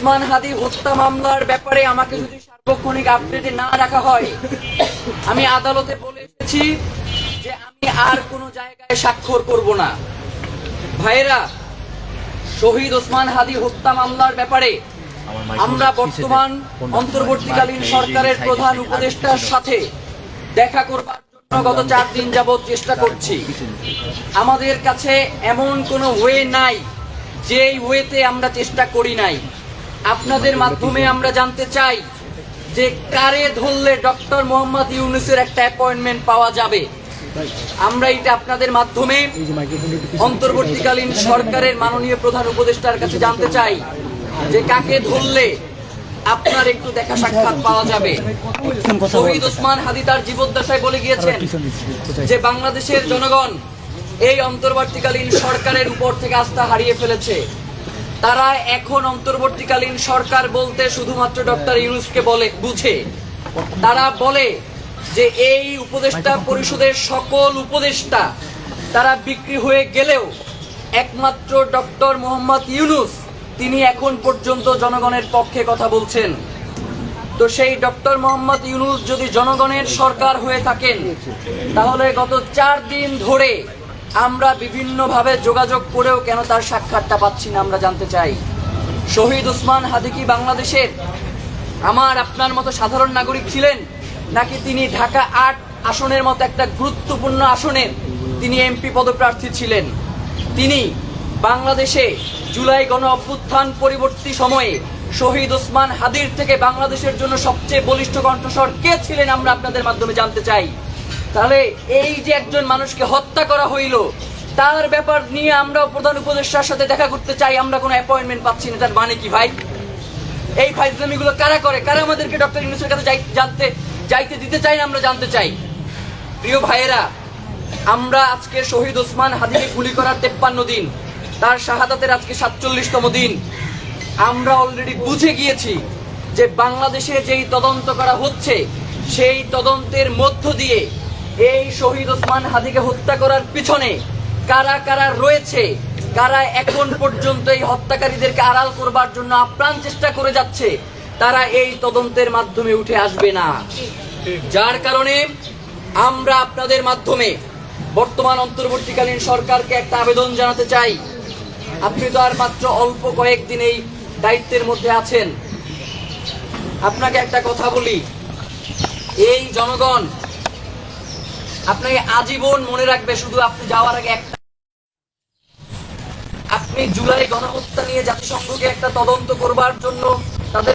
ওসমান হাদি হত্যা মামলার ব্যাপারে আমাকে যদি সার্বক্ষণিক আপডেটে না রাখা হয়, আমি আদালতে বলে এসেছি যে আমি আর কোনো জায়গায় স্বাক্ষর করব না। ভাইয়েরা, শহীদ ওসমান হাদি হত্যা মামলার ব্যাপারে আমরা বর্তমান অন্তর্বর্তীকালীন সরকারের প্রধান উপদেষ্টার সাথে দেখা করবার জন্য গত 4 দিন যাবৎ চেষ্টা করছি। আমাদের কাছে এমন কোনো ওয়ে নাই যে ওয়েতে আমরা চেষ্টা করি নাই। আপনাদের মাধ্যমে আমরা জানতে চাই যে কারে ধরলে ডক্টর মোহাম্মদ ইউনূসের একটা অ্যাপয়েন্টমেন্ট পাওয়া যাবে। আমরা এটা আপনাদের মাধ্যমে অন্তর্বর্তীকালীন সরকারের মাননীয় প্রধান উপদেষ্টার কাছে জানতে চাই যে কাকে ধরলে আপনার একটু দেখা সাক্ষাৎ পাওয়া যাবে। শহীদ ওসমান হাদি তার জীবদ্দশায় বলে গিয়েছেন যে বাংলাদেশের জনগণ এই অন্তর্বর্তীকালীন সরকারের উপর থেকে আস্থা হারিয়ে ফেলেছে। তারা এখন অন্তর্বর্তীকালীন সরকার বলতে শুধুমাত্র ডক্টর ইউনূসকে বুঝে। তারা বলে যে এই উপদেষ্টা পরিষদের সকল উপদেষ্টা তারা বিক্রি হয়ে গেলেও একমাত্র ডক্টর মোহাম্মদ ইউনূস তিনি এখন পর্যন্ত জনগণের পক্ষে কথা বলছেন। তো সেই ডক্টর মোহাম্মদ ইউনূস যদি জনগণের সরকার হয়ে থাকেন, তাহলে গত 4 দিন ধরে আমরা বিভিন্নভাবে যোগাযোগ করেও কেন তার সাক্ষাৎটা পাচ্ছি না আমরা জানতে চাই। শহীদ ওসমান হাদি কি বাংলাদেশের আমার আপনার মতো সাধারণ নাগরিক ছিলেন, নাকি তিনি ঢাকা 8 আসনের মতো একটা গুরুত্বপূর্ণ আসনের তিনি এমপি পদপ্রার্থী ছিলেন? তিনি বাংলাদেশে জুলাই গণ অভ্যুত্থান পরবর্তী সময়ে শহীদ ওসমান হাদির থেকে বাংলাদেশের জন্য সবচেয়ে বলিষ্ঠ কণ্ঠস্বর কে ছিলেন আমরা আপনাদের মাধ্যমে জানতে চাই। তাহলে এই যে একজন মানুষকে হত্যা করা হইল, তার ব্যাপার নিয়ে আমরা প্রধান উপদেষ্টার সাথে দেখা করতে চাই, আমরা কোনো অ্যাপয়েন্টমেন্ট পাচ্ছি না। তার মানে কি ভাই? এই ফাইজলামিগুলো কারা করে? কারা আমাদেরকে ডক্টর ইউনূসের কাছে যাইতে দিতে চাই না আমরা জানতে চাই। প্রিয় ভাইয়েরা, আমরা আজকে শহীদ ওসমান হাদিকে গুলি করার 53 দিন, তার শাহাদাতের আজকে 47তম দিন। আমরা অলরেডি বুঝে গিয়েছি যে বাংলাদেশে যেই তদন্ত করা হচ্ছে সেই তদন্তের মধ্য দিয়ে এই শহীদ ওসমান হাদিকে হত্যা করার পিছনে কারা কারা রয়েছে, কারা এখন পর্যন্ত এই হত্যাকারীদেরকে আড়াল করবার জন্য আপ্রাণ চেষ্টা করে যাচ্ছে, তারা এই তদন্তের মাধ্যমে উঠে আসবে না। যার কারণে আমরা আপনাদের মাধ্যমে বর্তমান অন্তর্বর্তীকালীন সরকারকে একটা আবেদন জানাতে চাই। আপনি তো আর মাত্র অল্প কয়েকদিন এই দায়িত্বের মধ্যে আছেন। আপনাকে একটা কথা বলি, এই জনগণ আপনাকে আজীবন মনে রাখবে। শুধু আপনি যাওয়ার আগে একটা, আপনি জুলাই গণহত্যা নিয়ে জাতিসংঘকে একটা তদন্ত করবার জন্য তাদের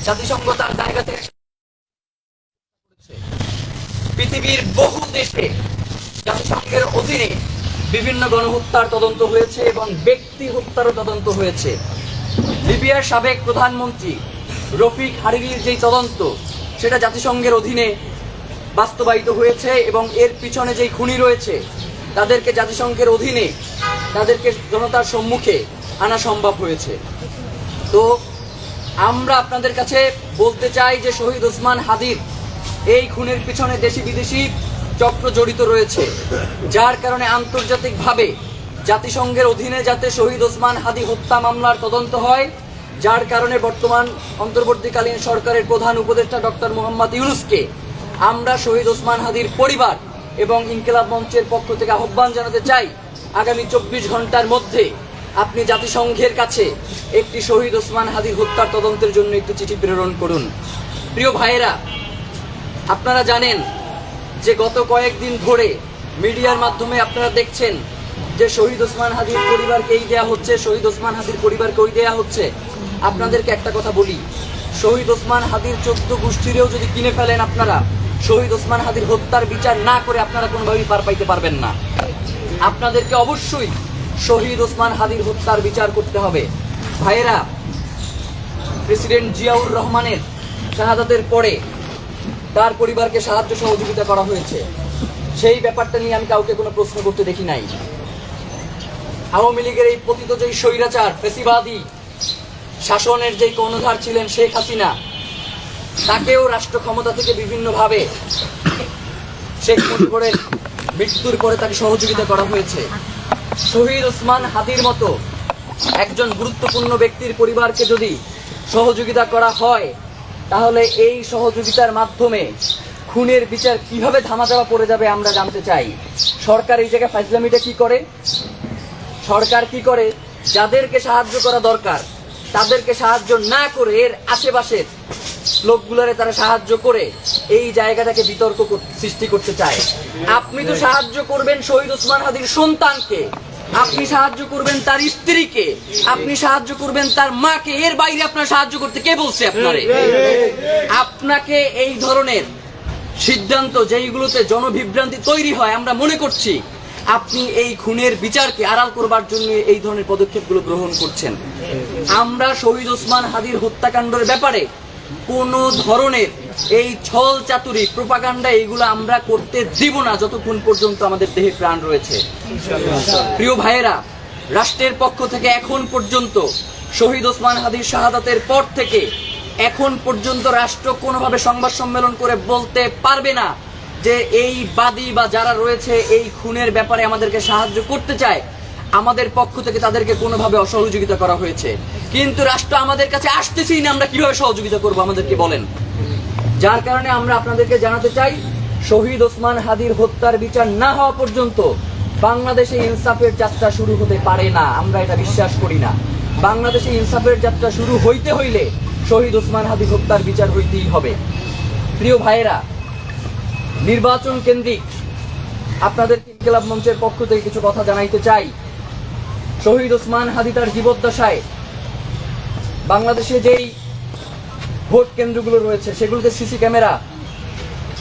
জাতিসংঘ তার জায়গা থেকে পৃথিবীর বহু দেশে জাতিসংঘের অধীনে বিভিন্ন গণহত্যার তদন্ত হয়েছে এবং ব্যক্তি হত্যারও তদন্ত হয়েছে। লিবিয়ার সাবেক প্রধানমন্ত্রী রফিক হারিরির যেই তদন্ত, সেটা জাতিসংঘের অধীনে বাস্তবায়িত হয়েছে এবং এর পিছনে যেই খুনি রয়েছে তাদেরকে জাতিসংঘের অধীনে তাদেরকে জনতার সম্মুখে আনা সম্ভব হয়েছে। তো আমরা আপনাদের কাছে বলতে চাই যে শহীদ ওসমান হাদির এই খুনের পিছনে দেশি বিদেশি চক্র জড়িত রয়েছে, যার কারণে আন্তর্জাতিকভাবে জাতিসংঘের অধীনে যাতে শহীদ ওসমান হাদি হত্যা মামলার তদন্ত হয়, যার কারণে বর্তমান অন্তর্বর্তীকালীন সরকারের প্রধান উপদেষ্টা ডক্টর মোহাম্মদ ইউনূসকে আমরা শহীদ ওসমান হাদির পরিবার এবং ইনকিলাব মঞ্চের পক্ষ থেকে আহ্বান জানাতে চাই, আগামী 24 ঘন্টার মধ্যে আপনি জাতিসংঘের কাছে একটি শহীদ ওসমান হাদির হত্যার তদন্তের জন্য একটি চিঠি প্রেরণ করুন। প্রিয় ভাইয়েরা, আপনারা জানেন যে গত কয়েকদিন ধরে মিডিয়ার মাধ্যমে আপনারা দেখছেন যে শহীদ ওসমান হাদির পরিবারকে এই দেয়া হচ্ছে, শহীদ ওসমান হাদির পরিবারকে ওই দেয়া হচ্ছে। আপনাদেরকে একটা কথা বলি, শহীদ ওসমান হাদির 14 গোষ্ঠীরেও যদি কিনে ফেলেন আপনারা, শহীদ ওসমান হাদির হত্যার বিচার না করে আপনারা কোনোভাবেই পার পাইতে পারবেন না। আপনাদেরকে অবশ্যই শহীদ ওসমান হাদির হত্যার বিচার করতে হবে। ভাইয়েরা, প্রেসিডেন্ট জিয়াউর রহমানের শাহাদাতের পরে তার পরিবারকে সাহায্য সহযোগিতা করা হয়েছে, সেই ব্যাপারটা নিয়ে আমি কাউকে কোনো প্রশ্ন করতে দেখি নাই। আওয়ামী লীগের এই পতিত যেই স্বৈরাচার ফ্যাসিবাদী শাসনের যেই কর্ণধার ছিলেন শেখ হাসিনা, তাকেও রাষ্ট্র ক্ষমতা থেকে বিভিন্নভাবে শেখ মুজিবের মৃত্যুর পরে তাকে সহযোগিতা করা হয়েছে। শহীদ ওসমান হাদির মতো একজন গুরুত্বপূর্ণ ব্যক্তির পরিবারকে যদি সহযোগিতা করা হয়, তাহলে এই সহযোগিতার মাধ্যমে খুনের বিচার কিভাবে ধামাচাপা পড়ে যাবে আমরা জানতে চাই। সরকার এই জায়গায় ফাজলামিটা কি করে? সরকার কি করে? যাদেরকে সাহায্য করা দরকার তাদেরকে সাহায্য না করে এর আশেপাশের লোকগুলোরে তারা সাহায্য করে এই জায়গাটাকে বিতর্ক সৃষ্টি করতে চায়। আপনি তো সাহায্য করবেন শহীদ ওসমান হাদির সন্তানকে, আপনি সাহায্য করবেন তার স্ত্রীকে, আপনি সাহায্য করবেন তার মাকে, এর বাইরে আপনার সাহায্য করতে কে বলছে আপনারে? আপনাকে এই ধরনের সিদ্ধান্ত যেইগুলোতে জনবিভ্রান্তি তৈরি হয়, আমরা মনে করছি আপনি এই খুনের বিচারকে আড়াল করবার জন্য এই ধরনের পদক্ষেপগুলো গ্রহণ করছেন। আমরা শহীদ ওসমান হাদির হত্যাকাণ্ডের ব্যাপারে কোন ধরনের এই ছল চাতুরি প্রোপাগান্ডা এইগুলো আমরা করতে দিব না যতক্ষণ পর্যন্ত আমাদের দেহে প্রাণ রয়েছে। প্রিয় ভাইয়েরা, রাষ্ট্রের পক্ষ থেকে এখন পর্যন্ত শহীদ ওসমান হাদির শাহাদাতের পর থেকে এখন পর্যন্ত রাষ্ট্র কোনোভাবে সংবাদ সম্মেলন করে বলতে পারবে না যে এই বাদী বা যারা রয়েছে এই খুনের ব্যাপারে আমাদেরকে সাহায্য করতে চায়, আমাদের পক্ষ থেকে তাদেরকে কোনোভাবে অসহযোগিতা করা হয়েছে। কিন্তু রাষ্ট্র আমাদের কাছে আসতেছেই না, আমরা কিভাবে সহযোগিতা করব আমাদেরকে বলেন? যার কারণে আমরা আপনাদেরকে জানাতে চাই, শহীদ ওসমান হাদির হত্যার বিচার না হওয়া পর্যন্ত বাংলাদেশে ইনসাফের যাত্রা শুরু হতে পারে না। আমরা এটা বিশ্বাস করি না। বাংলাদেশে ইনসাফের যাত্রা শুরু হইতে হইলে শহীদ ওসমান হাদির হত্যার বিচার হইতেই হবে। প্রিয় ভাইয়েরা, নির্বাচন কেন্দ্রিক আপনাদের ইনকিলাব মঞ্চের পক্ষ থেকে কিছু কথা জানাইতে চাই। শহীদ ওসমান হাদি তার জীবদ্দশায় বাংলাদেশে যেই ভোট কেন্দ্রগুলো রয়েছে সেগুলোতে সিসি ক্যামেরা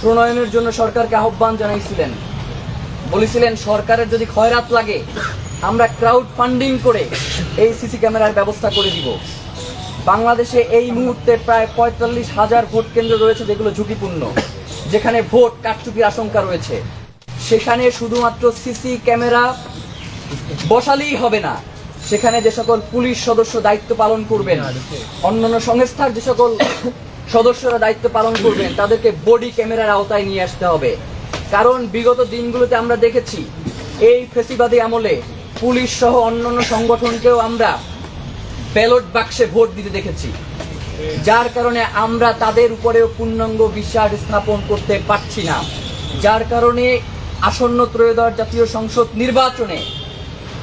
প্রণয়নের জন্য সরকারকে আহ্বান জানাইছিলেন। বলেছিলেন সরকারের যদি খয়রাত লাগে আমরা ক্রাউড ফান্ডিং করে এই সিসি ক্যামেরার ব্যবস্থা করে দিব। বাংলাদেশে এই মুহূর্তে প্রায় ৪৫,০০০ ভোট কেন্দ্র রয়েছে যেগুলো ঝুঁকিপূর্ণ, যেখানে ভোট কারচুপির আশঙ্কা রয়েছে। সেখানে শুধুমাত্র সিসি ক্যামেরা বসালেই হবে না, সেখানে যে সকল পুলিশ সদস্য দায়িত্ব পালন করবেন, অন্যান্য সংস্থার যে সকল সদস্যরা দায়িত্ব পালন করবেন, তাদেরকে বডি ক্যামেরার আওতায় নিয়ে আসতে হবে। কারণ বিগত দিনগুলোতে আমরা দেখেছি এই ফ্যাসিবাদী আমলে পুলিশ সহ অন্যান্য সংগঠনকেও আমরা ব্যালট বাক্সে ভোট দিতে দেখেছি, যার কারণে আমরা তাদের উপরেও পূর্ণাঙ্গ বিশ্বাস স্থাপন করতে পারছি না। যার কারণে আসন্ন ত্রয়োদশ জাতীয় সংসদ নির্বাচনে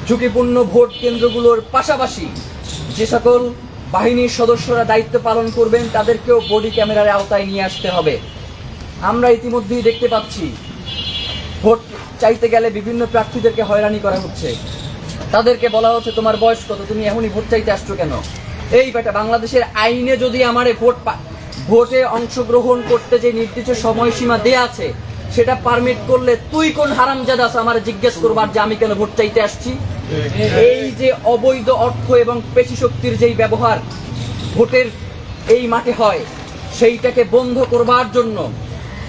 ঝুঁকিপূর্ণ ভোট কেন্দ্রগুলোর পাশাপাশি যে সকল বাহিনীর সদস্যরা দায়িত্ব পালন করবেন তাদেরকেও বডি ক্যামেরার আওতায় নিয়ে আসতে হবে। আমরা ইতিমধ্যেই দেখতে পাচ্ছি ভোট চাইতে গেলে বিভিন্ন প্রার্থীদেরকে হয়রানি করা হচ্ছে। তাদেরকে বলা হচ্ছে তোমার বয়স কত, তুমি এখনই ভোট চাইতে আসছো কেন? এই বেটা, বাংলাদেশের আইনে যদি আমারে ভোটে অংশগ্রহণ করতে যে নির্দিষ্ট সময়সীমা দেয়া আছে সেটা পারমিট করলে তুই কোন হারামজাদা আছে আমার জিজ্ঞেস করবার যে আমি কেন ভোট চাইতে আসছি? এই যে অবৈধ অর্থ এবং পেশি শক্তির যেই ব্যবহার ভোটের এই মাঠে হয়, সেইটাকে বন্ধ করবার জন্য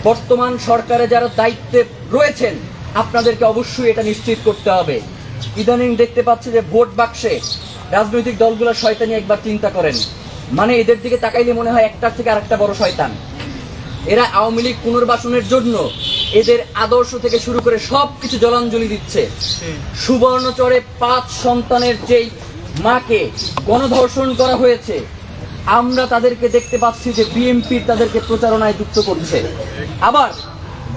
বর্তমান সরকারে যারা দায়িত্বে রয়েছেন আপনাদেরকে অবশ্যই এটা নিশ্চিত করতে হবে। ইদানিং দেখতে পাচ্ছি যে ভোট বাক্সে রাজনৈতিক দলগুলো শয়তানি একবার চিন্তা করেন, মানে এদের দিকে তাকাইলে মনে হয় একটার থেকে আরেকটা বড় শয়তান। এরা আওয়ামী লীগ পুনর্বাসনের জন্য এদের আদর্শ থেকে শুরু করে সবকিছু জলাঞ্জলি দিচ্ছে। সুবর্ণচরে 5 সন্তানের যেই মাকে গণধর্ষণ করা হয়েছে, আমরা তাদেরকে দেখতে পাচ্ছি যে বিএনপি তাদেরকে প্রচারণায় যুক্ত করছে। আবার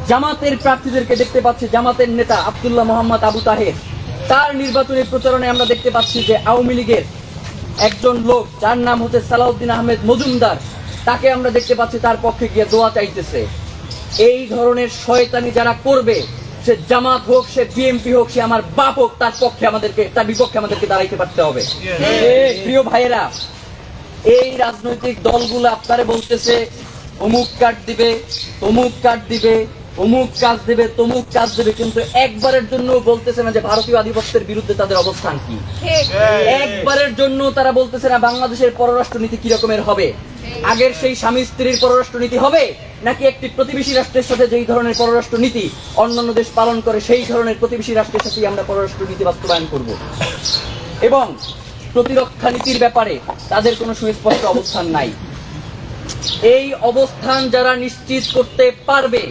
জামাতের প্রার্থীদেরকে দেখতে পাচ্ছি, জামাতের নেতা আব্দুল্লাহ মোহাম্মদ আবু তাহের, তার নির্বাচনী প্রচারণায় আমরা দেখতে পাচ্ছি যে আওয়ামী লীগের একজন লোক যার নাম হচ্ছে সালাউদ্দিন আহমেদ মজুমদার, তাকে আমরা দেখতে পাচ্ছি তার পক্ষে গিয়ে দোয়া চাইতেছে। এই ধরনের শয়তানি যারা করবে, সে জামাত হোক, সে বিএনপি হোক, সে আমার বাপ হোক, তার বিপক্ষে আমাদেরকে দাঁড়াইতে পারতে হবে। প্রিয় ভাইয়েরা, এই রাজনৈতিক দলগুলো আপনারা বলতেছে অমুক কার্ড দিবে, তমুক কার্ড দিবে, অমুক কাজ দেবে, তমুক কাজ দেবে, কিন্তু একবারের জন্য বলতেছে না যে ভারতীয় আধিপত্যের বিরুদ্ধে তাদের অবস্থান কি। একবারের জন্য তারা বলতেছে না বাংলাদেশের পররাষ্ট্রনীতি কি রকমের হবে। আগের সেই স্বামী স্ত্রীর পররাষ্ট্রনীতি হবে, নাকি একটি প্রতিবেশী রাষ্ট্রের সাথে যেই ধরনের পররাষ্ট্রনীতি অন্যান্য দেশ পালন করে সেই ধরনের প্রতিবেশী রাষ্ট্রের সাথেই আমরা পররাষ্ট্রনীতি বাস্তবায়ন করব। এবং প্রতিরক্ষা নীতির ব্যাপারে তাদের কোনো সুস্পষ্ট অবস্থান নাই। এই অবস্থান যারা নিশ্চিত করতে পারবে,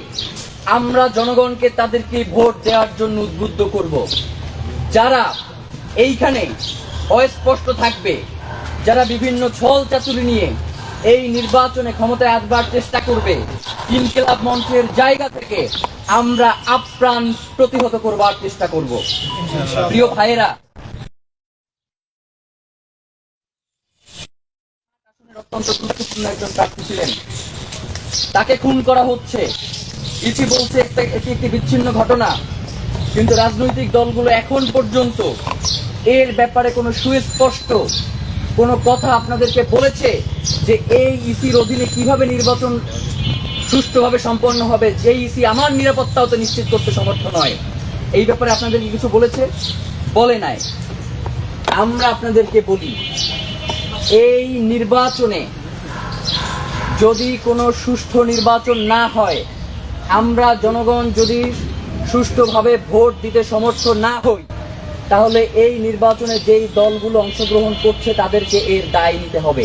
আমরা জনগণকে তাদেরকে ভোট দেওয়ার জন্য উদ্বুদ্ধ করব। যারা এইখানে অস্পষ্ট থাকবে, যারা বিভিন্ন ছল চাতুরি নিয়ে এই নির্বাচনে ক্ষমতায় আসবার চেষ্টা করবে, ইনকিলাব মঞ্চের জায়গা থেকে আমরা আপ্রাণ প্রতিহত করবার চেষ্টা করব। প্রিয় ভাইয়েরা, অত্যন্ত গুরুত্বপূর্ণ একজন প্রার্থী ছিলেন, তাকে খুন করা হচ্ছে। ইসি বলছে এটি একটি বিচ্ছিন্ন ঘটনা, কিন্তু রাজনৈতিক দলগুলো এখন পর্যন্ত এর ব্যাপারে কোনো সুস্পষ্ট কোনো কথা আপনাদেরকে বলেছে যে এই ইসির অধীনে কিভাবে নির্বাচন সুষ্ঠুভাবে সম্পন্ন হবে, যে ইসি আমার নিরাপত্তাও তো নিশ্চিত করতে সমর্থ নয়। এই ব্যাপারে আপনাদেরকে কিছু বলেছে? বলে নাই। আমরা আপনাদেরকে বলি, এই নির্বাচনে যদি কোনো সুষ্ঠু নির্বাচন না হয়, আমরা জনগণ যদি সুষ্ঠুভাবে ভোট দিতে সমর্থ না হই, তাহলে এই নির্বাচনে যেই দলগুলো অংশগ্রহণ করছে তাদেরকে এর দায় নিতে হবে।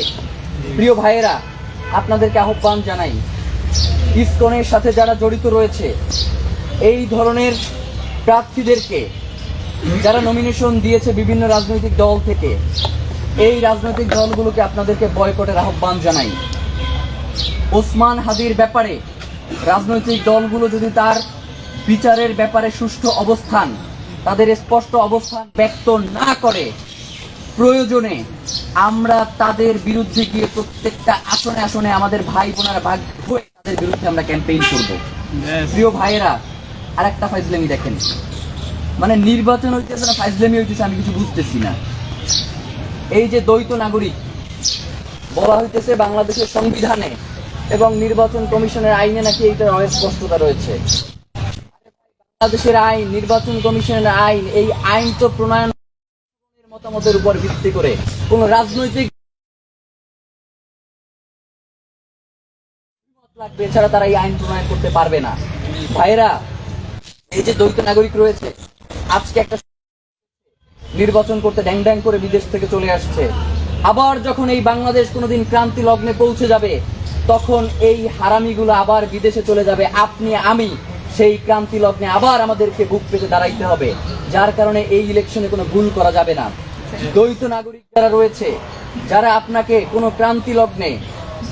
প্রিয় ভাইয়েরা, আপনাদেরকে আহ্বান জানাই, ইসকনের সাথে যারা জড়িত রয়েছে, এই ধরনের প্রার্থীদেরকে যারা নমিনেশন দিয়েছে বিভিন্ন রাজনৈতিক দল থেকে, এই রাজনৈতিক দলগুলোকে আপনাদেরকে বয়কটের আহ্বান জানাই। ওসমান হাদির ব্যাপারে রাজনৈতিক দলগুলো যদি তার বিচারের ব্যাপারে সুষ্ঠু অবস্থান, তাদের স্পষ্ট অবস্থান ব্যক্ত না করে, প্রয়োজনে আমরা তাদের বিরুদ্ধে গিয়ে প্রত্যেকটা আসনে আসনে আমাদের ভাই বোনেরা ভাগ হয়ে তাদের বিরুদ্ধে আমরা ক্যাম্পেইন করব। প্রিয় ভাইয়েরা, আরেকটা ফাইজলামি দেখেন, মানে নির্বাচন হইতেছে না ফাইজলামি হইতেছে, আমি কিছু বুঝতেছি না। এই যে দ্বৈত নাগরিক বলা হইতেছে বাংলাদেশের সংবিধানে এবং নির্বাচন কমিশনের আইনে নাকি এইটার অস্পষ্টতা রয়েছে। বাংলাদেশের আইন, নির্বাচন কমিশনের আইন, এই আইন তো প্রণয়নের মতামতের উপর ভিত্তি করে কোন রাজনৈতিক লাগবে, এছাড়া তারা এই আইন প্রণয়ন করতে পারবে না। ভাইয়েরা, এই যে দ্বৈত নাগরিক রয়েছে, আজকে একটা নির্বাচন করতে ড্যাং ড্যাং করে বিদেশ থেকে চলে আসছে, আবার যখন এই বাংলাদেশ কোনোদিন ক্রান্তি লগ্নে পৌঁছে যাবে, তখন এই হারামিগুলো আবার বিদেশে চলে যাবে। আপনি আমি সেই ক্রান্তি লগ্নে আবার আমাদেরকে বুক পেতে দাঁড়াইতে হবে, যার কারণে এই ইলেকশনে কোনো ভুল করা যাবে না। দ্বৈত নাগরিক যারা রয়েছে, যারা আপনাকে কোনো ক্রান্তি লগ্নে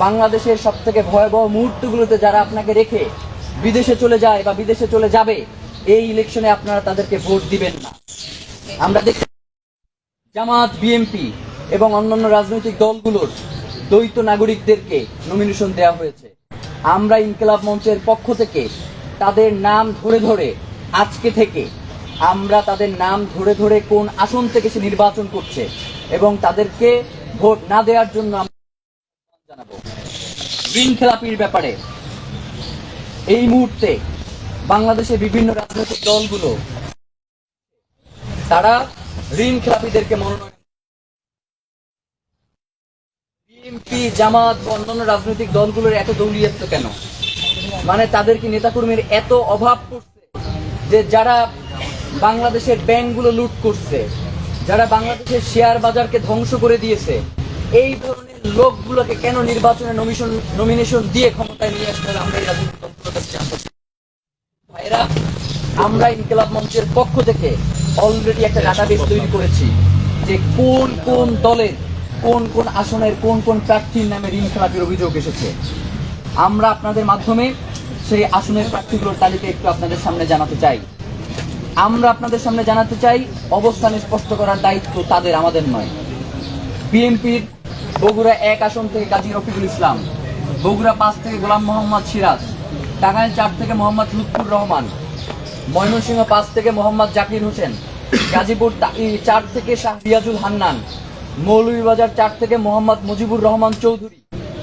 বাংলাদেশের সব থেকে ভয়াবহ মুহূর্তগুলোতে যারা আপনাকে রেখে বিদেশে চলে যায় বা বিদেশে চলে যাবে, এই ইলেকশনে আপনারা তাদেরকে ভোট দিবেন না। আমরা দেখি জামাত, বিএনপি এবং অন্যান্য রাজনৈতিক দলগুলোর দ্বৈত নাগরিকদেরকে নমিনেশন দেওয়া হয়েছে। আমরা ইনকিলাব মঞ্চের পক্ষ থেকে তাদের নাম ধরে ধরে আজকে থেকে আমরা তাদের নাম ধরে ধরে কোন আসন থেকে সে নির্বাচন করছে এবং তাদেরকে ভোট না দেওয়ার জন্য আমরা জানাবো। ঋণ খেলাপির ব্যাপারে এই মুহূর্তে বাংলাদেশের বিভিন্ন রাজনৈতিক দলগুলো তারা ঋণ খেলাপিদেরকে মনোনয়ন, বিএনপি, জামাত বা অন্যান্য রাজনৈতিক দলগুলোর এত দৌলিয়াত্ব কেন? মানে তাদের কি নেতাকর্মীর এত অভাব পড়ছে যে যারা বাংলাদেশের ব্যাংকগুলো লুট করছে, যারা বাংলাদেশের শেয়ার বাজারকে ধ্বংস করে দিয়েছে, এই ধরনের লোকগুলোকে কেন নির্বাচনে নমিনেশন দিয়ে ক্ষমতায় নিয়ে আসতে হবে? আমরা এই রাজনৈতিক দলগুলোর কাছে জানতে চাই। ভাইরা, আমরা ইনকিলাব মঞ্চের পক্ষ থেকে অলরেডি একটা ডাটাবেস তৈরি করেছি যে কোন কোন দলের কোন কোন আসনের কোন কোন প্রার্থীর নামে ঋণ খেলাপির অভিযোগ এসেছে। আমরা আপনাদের মাধ্যমে সেই আসনের প্রার্থীগুলোর তালিকা একটু আপনাদের সামনে জানাতে চাই। আমরা আপনাদের সামনে জানাতে চাই, অবস্থান স্পষ্ট করার দায়িত্ব তাদের, আমাদের নয়। বিএনপির বগুড়া 1 আসন থেকে কাজী রফিকুল ইসলাম, বগুড়া 5 থেকে গোলাম মোহাম্মদ সিরাজ, টাঙ্গাইল 4 থেকে মোহাম্মদ লুৎফুর রহমান, ময়মনসিংহ 5 থেকে মোহাম্মদ জাকির হোসেন, গাজীপুর 4 থেকে শাহ রিয়াজুল হান্নান, মৌলভীবাজার 4 থেকে মোহাম্মদ মুজিবুর রহমান চৌধুরী,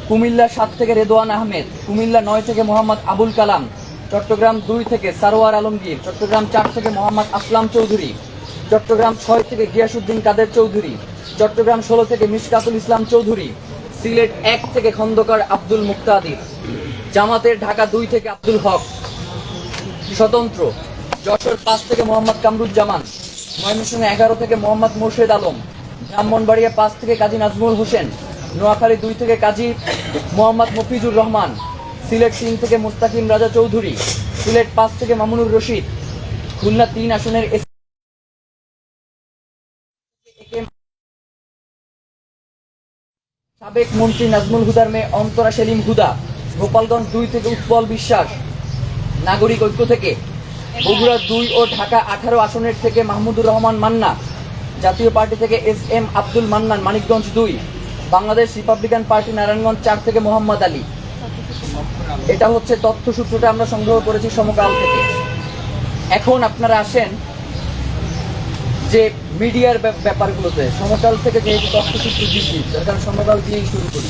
কুমিল্লা 7 থেকে রেদওয়ান আহমেদ, কুমিল্লা 9 থেকে মোহাম্মদ আবুল কালাম, চট্টগ্রাম 2 থেকে সারোয়ার আলমগীর, চট্টগ্রাম 4 থেকে মোহাম্মদ আসলাম চৌধুরী, চট্টগ্রাম 6 থেকে গিয়াসউদ্দিন কাদের চৌধুরী, চট্টগ্রাম 16 থেকে মিশকাতুল ইসলাম চৌধুরী, সিলেট 1 থেকে খন্দকার আব্দুল মুক্তাদির, জামাতের ঢাকা 2 থেকে আব্দুল হক স্বতন্ত্র, যশোর 5 থেকে মোহাম্মদ কামরুজ্জামান, ময়মনসিংহ 11 থেকে মোহাম্মদ মোর্শেদ আলম, ব্রাহ্মণবাড়িয়া 5 থেকে কাজী নাজমুল হোসেন, নোয়াখালী 2 থেকে কাজী মোহাম্মদ মফিজুর রহমান, সিলেট 3 থেকে মুস্তাকিম রাজা চৌধুরী, সিলেট 5 থেকে মামুনুর রশিদ, খুলনা 3 আসনের সাবেক মন্ত্রী নাজমুল হুদার মেয়ে অন্তরা সেলিম হুদা, গোপালগঞ্জ 2 থেকে উৎপল বিশ্বাস নাগরিক ঐক্য থেকে, বগুড়া 2 ও ঢাকা 18 আসনের থেকে মাহমুদুর রহমান মান্না, জাতীয় পার্টি থেকে SM Abdul Mannan Manikganj 2, Bangladesh Republican party Narayanganj 4 থেকে মোহাম্মদ আলী। এটা হচ্ছে তথ্যসূত্রটা আমরা সংগ্রহ করেছি সমকাল থেকে। এখন আপনারা আসেন যে মিডিয়ার ব্যাপারগুলোতে। সমকাল থেকে যেহেতু তথ্যসূত্র দিচ্ছি, তার কারণ সমকাল দিয়েই শুরু করি।